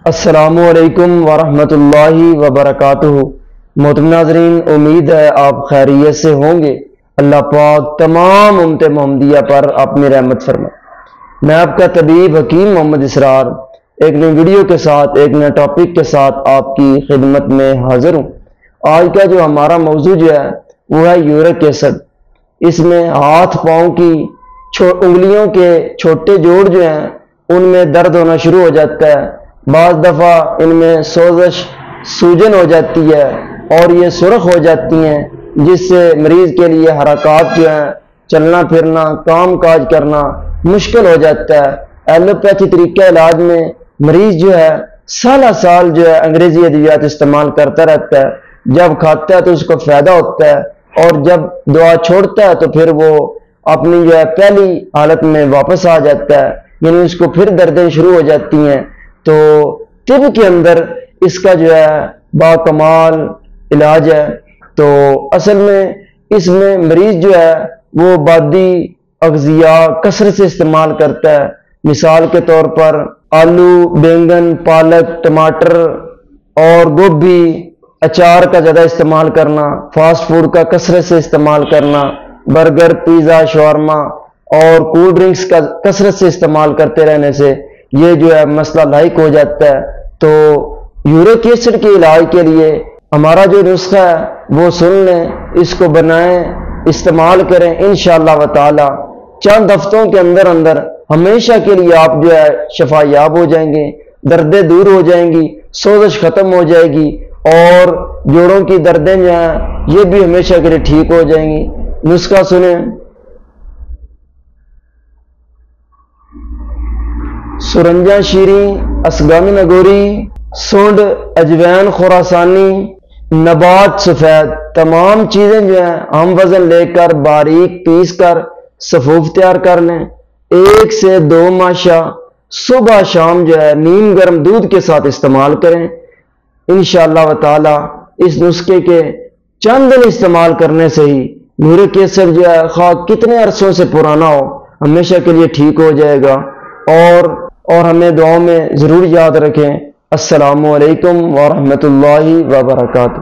अस्सलामुअलैकुम वरहमतुल्लाहि वबरकातुहू। मोहतरम नाज़रीन, उम्मीद है आप खैरियत से होंगे। अल्लाह पाक तमाम उम्मत मोहम्मदिया पर अपनी रहमत फरमाए। मैं आपका तबीब हकीम मोहम्मद इसरार एक नई वीडियो के साथ, एक नए टॉपिक के साथ आपकी खिदमत में हाजिर हूँ। आज का जो हमारा मौजू जो है वो है यूरिक एसिड। इसमें हाथ पाँव की उंगलियों के छोटे जोड़ जो हैं उनमें दर्द होना शुरू हो जाता है। बाज़ दफ़ा इनमें सोजश सूजन हो जाती है और ये सुर्ख हो जाती हैं, जिससे मरीज के लिए हरकत जो है, चलना फिरना, काम काज करना मुश्किल हो जाता है। एलोपैथी तरीका इलाज में मरीज जो है साल जो है अंग्रेजी अद्वियात इस्तेमाल करता रहता है। जब खाता है तो उसको फायदा होता है और जब दवा छोड़ता है तो फिर वो अपनी जो है पहली हालत में वापस आ जाता है, यानी उसको फिर दर्दें शुरू हो जाती हैं। तो तिब के अंदर इसका जो है बाकमाल इलाज है। तो असल में इसमें मरीज जो है वो बादी अग़ज़िया कसरत से इस्तेमाल करता है। मिसाल के तौर पर आलू, बैंगन, पालक, टमाटर और गोभी, अचार का ज़्यादा इस्तेमाल करना, फास्ट फूड का कसरत से इस्तेमाल करना, बर्गर, पिज़्ज़ा, शवारमा और कोल्ड ड्रिंक्स का कसरत से इस्तेमाल करते रहने से ये जो है मसला लाइक हो जाता है। तो यूरिक एसिड के इलाज के लिए हमारा जो नुस्खा है वो सुन लें, इसको बनाएं, इस्तेमाल करें। इंशाअल्लाह व ताला चंद हफ्तों के अंदर अंदर हमेशा के लिए आप जो है शफायाब हो जाएंगे, दर्दें दूर हो जाएंगी, सोजश खत्म हो जाएगी और जोड़ों की दर्दें जो हैं ये भी हमेशा के लिए ठीक हो जाएंगी। नुस्खा सुने। सुरंजा शीरी, असगामी नगोरी, सुंड, अजवैन खुरासानी, नबात सफ़ेद, तमाम चीज़ें जो हैं हम वज़न लेकर बारीक पीस कर सफूफ तैयार कर लें। 1 से 2 माशा सुबह शाम जो है नीम गर्म दूध के साथ इस्तेमाल करें। इंशाअल्लाह व ताला इस नुस्खे के चंद दिन इस्तेमाल करने से ही यूरिक एसिड जो है खा कितने अरसों से पुराना हो हमेशा के लिए ठीक हो जाएगा। और हमें दुआओं में ज़रूर याद रखें। अस्सलामु अलैकुम व रहमतुल्लाहि व बरकातुहू।